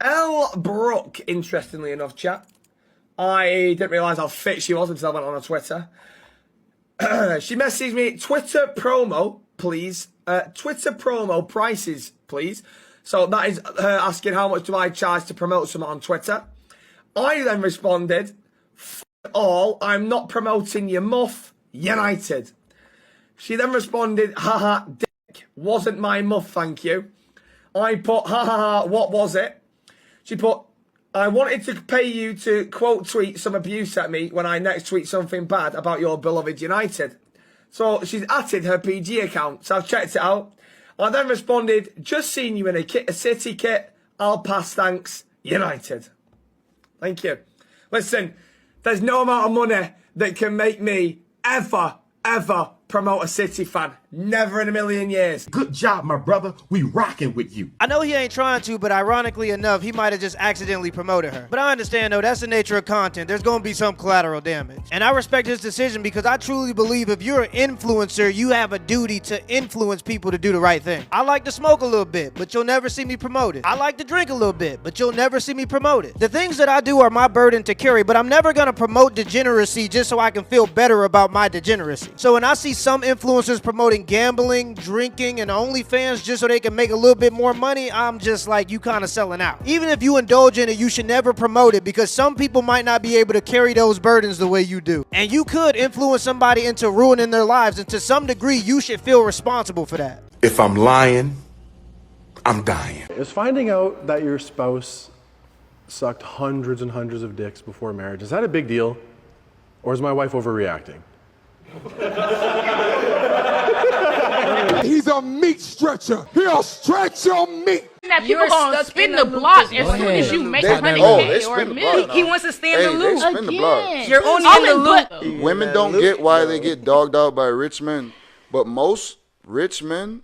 Elle Brooke, interestingly enough, chat. I didn't realise how fit she was until I went on her Twitter. She messaged me, Twitter promo, please. Twitter promo prices, please. So that is her asking how much do I charge to promote someone on Twitter. I then responded, F all, I'm not promoting your muff, United. She then responded, haha, dick, wasn't my muff, thank you. I put, ha, what was it? She put, I wanted to pay you to quote tweet some abuse at me when I next tweet something bad about your beloved United. So she's added her PG account, so I've checked it out. I then responded, just seen you in a City kit, I'll pass thanks, United. Thank you. Listen, there's no amount of money that can make me ever promote a City fan. Never in a million years. Good job, my brother. We rocking with you. I know he ain't trying to, but ironically enough, he might have just accidentally promoted her. But I understand, though, that's the nature of content. There's going to be some collateral damage. And I respect his decision because I truly believe if you're an influencer, you have a duty to influence people to do the right thing. I like to smoke a little bit, but you'll never see me promote it. I like to drink a little bit, but you'll never see me promote it. The things that I do are my burden to carry, but I'm never going to promote degeneracy just so I can feel better about my degeneracy. So when I see some influencers promoting gambling, drinking, and OnlyFans just so they can make a little bit more money, I'm just like, you kind of selling out. Even if you indulge in it, you should never promote it because some people might not be able to carry those burdens the way you do. And you could influence somebody into ruining their lives, and to some degree, you should feel responsible for that. If I'm lying, I'm dying. Is finding out that your spouse sucked hundreds and hundreds of dicks before marriage, is that a big deal? Or is my wife overreacting? He's a meat stretcher. He'll stretch your meat. That people gonna spin the block as soon as you make $100K or $1 million. He wants to stay in the loop. Spin the block. You're only in the loop. Women don't get why they get dogged out by rich men, but most rich men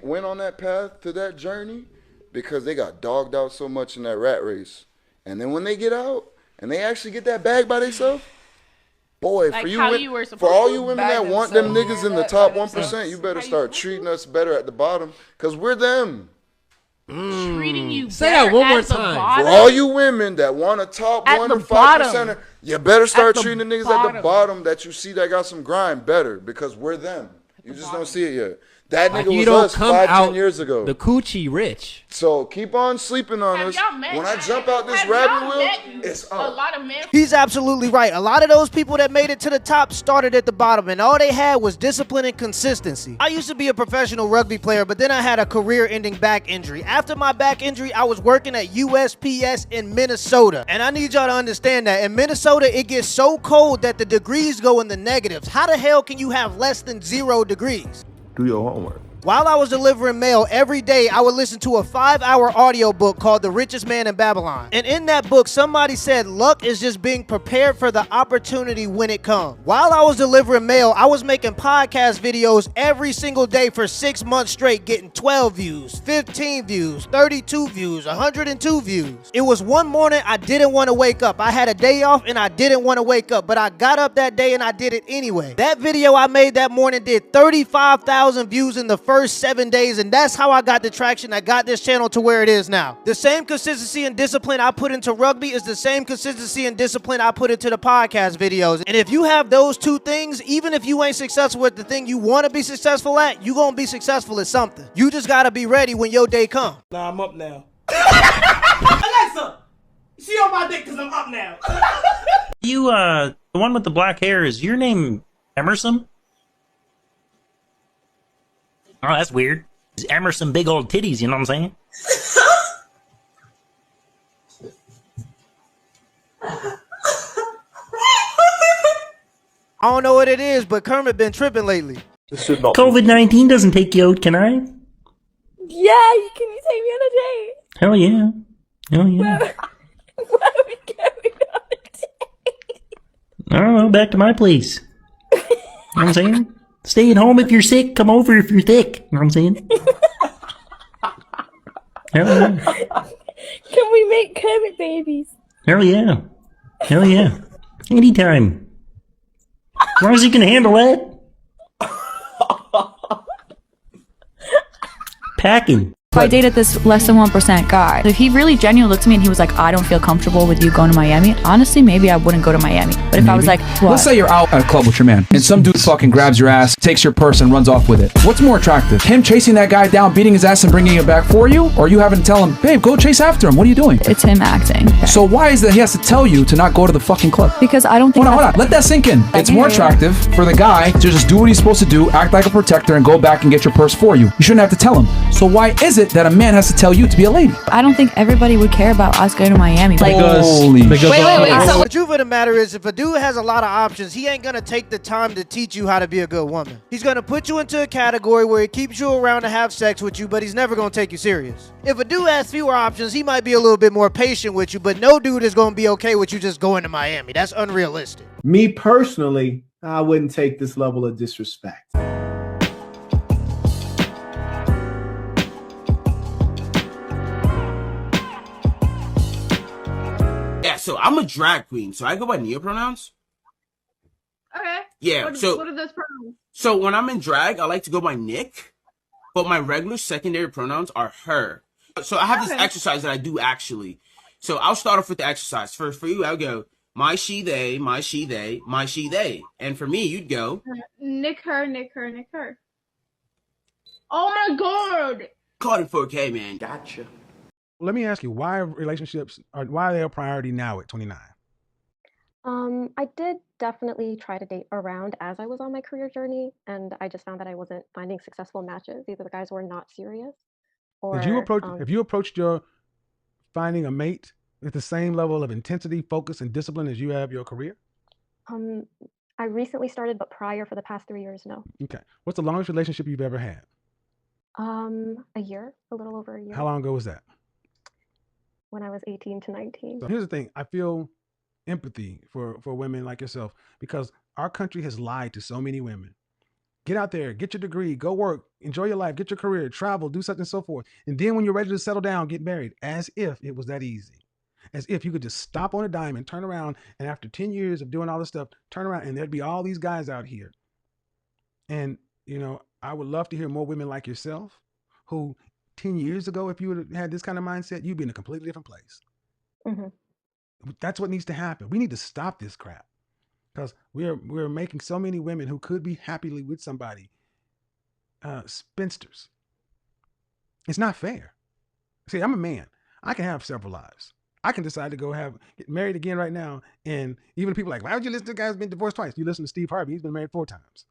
went on that path to that journey because they got dogged out so much in that rat race. And then when they get out and they actually get that bag by themselves, boy, like for all you women that want them niggas in the top 1%, you better start treating us better at the bottom, because we're them. Treating you Say that one more time. For all you women that want a top 1 to 5%, you better start treating the niggas at the bottom that you see that got some grind better, because we're them. You just don't see it yet. That nigga was us 5-10 years ago. The coochie rich. So keep on sleeping on us. When I jump out this rabbit wheel, it's up. A lot of men. He's absolutely right. A lot of those people that made it to the top started at the bottom, and all they had was discipline and consistency. I used to be a professional rugby player, but then I had a career-ending back injury. After my back injury, I was working at USPS in Minnesota, and I need y'all to understand that in Minnesota, it gets so cold that the degrees go in the negatives. How the hell can you have less than 0 degrees? Do your homework. While I was delivering mail every day, I would listen to a 5-hour audiobook called The Richest Man in Babylon. And in that book, somebody said luck is just being prepared for the opportunity when it comes. While I was delivering mail, I was making podcast videos every single day for 6 months straight, getting 12 views, 15 views, 32 views, 102 views. It was one morning I didn't want to wake up. I had a day off and I didn't want to wake up, but I got up that day and I did it anyway. That video I made that morning did 35,000 views in the first 7 days, and that's how I got the traction that got this channel to where it is now. The same consistency and discipline I put into rugby is the same consistency and discipline I put into the podcast videos. And if you have those two things, even if you ain't successful at the thing you want to be successful at, you gonna be successful at something. You just gotta be ready when your day comes. Nah, I'm up now. Alexa, she on my dick because I'm up now. You, the one with the black hair, is your name Emerson? Oh, that's weird. It's Emerson big old titties, you know what I'm saying? I don't know what it is, but Kermit been tripping lately. COVID-19 doesn't take you out, can I? Yeah, can you take me on a date? Hell yeah. Hell yeah. Why are we going on a date? I don't know, back to my place. You know what I'm saying? Stay at home if you're sick, come over if you're thick. You know what I'm saying? Hell yeah. Can we make Kermit babies? Hell yeah. Hell yeah. Anytime. As long as you can handle that. Packing. I dated this less than 1% guy. If he really genuinely looked at me and he was like, I don't feel comfortable with you going to Miami, honestly, maybe I wouldn't go to Miami. But if I was like, what? Let's say you're out at a club with your man and some dude fucking grabs your ass, takes your purse and runs off with it. What's more attractive? Him chasing that guy down, beating his ass and bringing it back for you? Or you having to tell him, babe, go chase after him. What are you doing? It's him acting. So why is that he has to tell you to not go to the fucking club? Because I don't think Hold on. Let that sink in. It's more attractive for the guy to just do what he's supposed to do, act like a protector, and go back and get your purse for you. You shouldn't have to tell him. So why is it that a man has to tell you to be a lady? I don't think everybody would care about us going to Miami. Like, Holy wait. So the truth of the matter is, if a dude has a lot of options, he ain't gonna take the time to teach you how to be a good woman. He's gonna put you into a category where he keeps you around to have sex with you, but he's never gonna take you serious. If a dude has fewer options, he might be a little bit more patient with you, but no dude is gonna be okay with you just going to Miami. That's unrealistic. Me personally, I wouldn't take this level of disrespect. Yeah, so I'm a drag queen, so I go by neopronouns. Okay. Yeah, what are those pronouns? So when I'm in drag, I like to go by Nick, but my regular secondary pronouns are her. So I have this exercise that I do actually. So I'll start off with the exercise. For you, I'll go my she they, my she they, my she they. And for me, you'd go Nick her, Nick her, Nick her. Oh my god! Caught in 4K, man. Gotcha. Let me ask you, why are they a priority now at 29? I did definitely try to date around as I was on my career journey, and I just found that I wasn't finding successful matches. Either the guys were not serious, or Have you approached your finding a mate with the same level of intensity, focus, and discipline as you have your career? I recently started, but prior for the past 3 years, no. Okay. What's the longest relationship you've ever had? A year, a little over a year. How long ago was that? When I was 18 to 19. So here's the thing. I feel empathy for women like yourself because our country has lied to so many women. Get out there, get your degree, go work, enjoy your life, get your career, travel, do such and so forth. And then when you're ready to settle down, get married, as if it was that easy. As if you could just stop on a dime and turn around, and after 10 years of doing all this stuff, turn around and there'd be all these guys out here. And, you know, I would love to hear more women like yourself who 10 years ago, if you would have had this kind of mindset, you'd be in a completely different place. Mm-hmm. That's what needs to happen. We need to stop this crap because we're making so many women who could be happily with somebody spinsters. It's not fair. See, I'm a man. I can have several lives. I can decide to get married again right now. And even people are like, why would you listen to a guy who's been divorced twice? You listen to Steve Harvey. He's been married 4 times.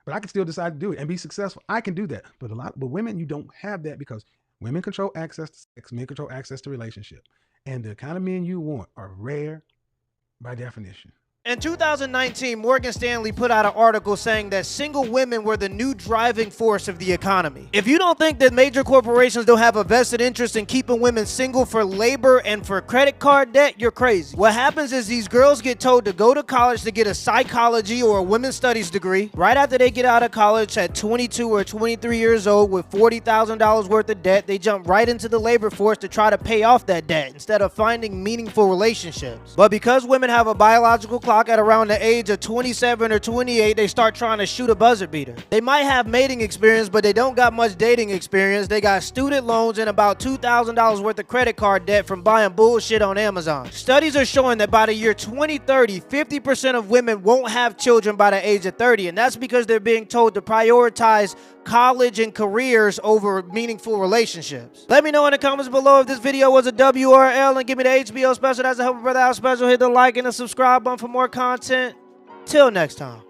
But I can still decide to do it and be successful. I can do that. But women, you don't have that because women control access to sex, men control access to relationship. And the kind of men you want are rare by definition. In 2019, Morgan Stanley put out an article saying that single women were the new driving force of the economy. If you don't think that major corporations don't have a vested interest in keeping women single for labor and for credit card debt, you're crazy. What happens is these girls get told to go to college to get a psychology or a women's studies degree. Right after they get out of college at 22 or 23 years old with $40,000 worth of debt, they jump right into the labor force to try to pay off that debt instead of finding meaningful relationships. But because women have a biological clock at around the age of 27 or 28, they start trying to shoot a buzzer beater. They might have mating experience, but they don't got much dating experience. They got student loans and about $2,000 worth of credit card debt from buying bullshit on Amazon. Studies are showing that by the year 2030, 50% of women won't have children by the age of 30, and that's because they're being told to prioritize college and careers over meaningful relationships. Let me know in the comments below if this video was a W or L, and give me the HBO special. That's a Help a Brother Out special. Hit the like and the subscribe button for more content. Till next time.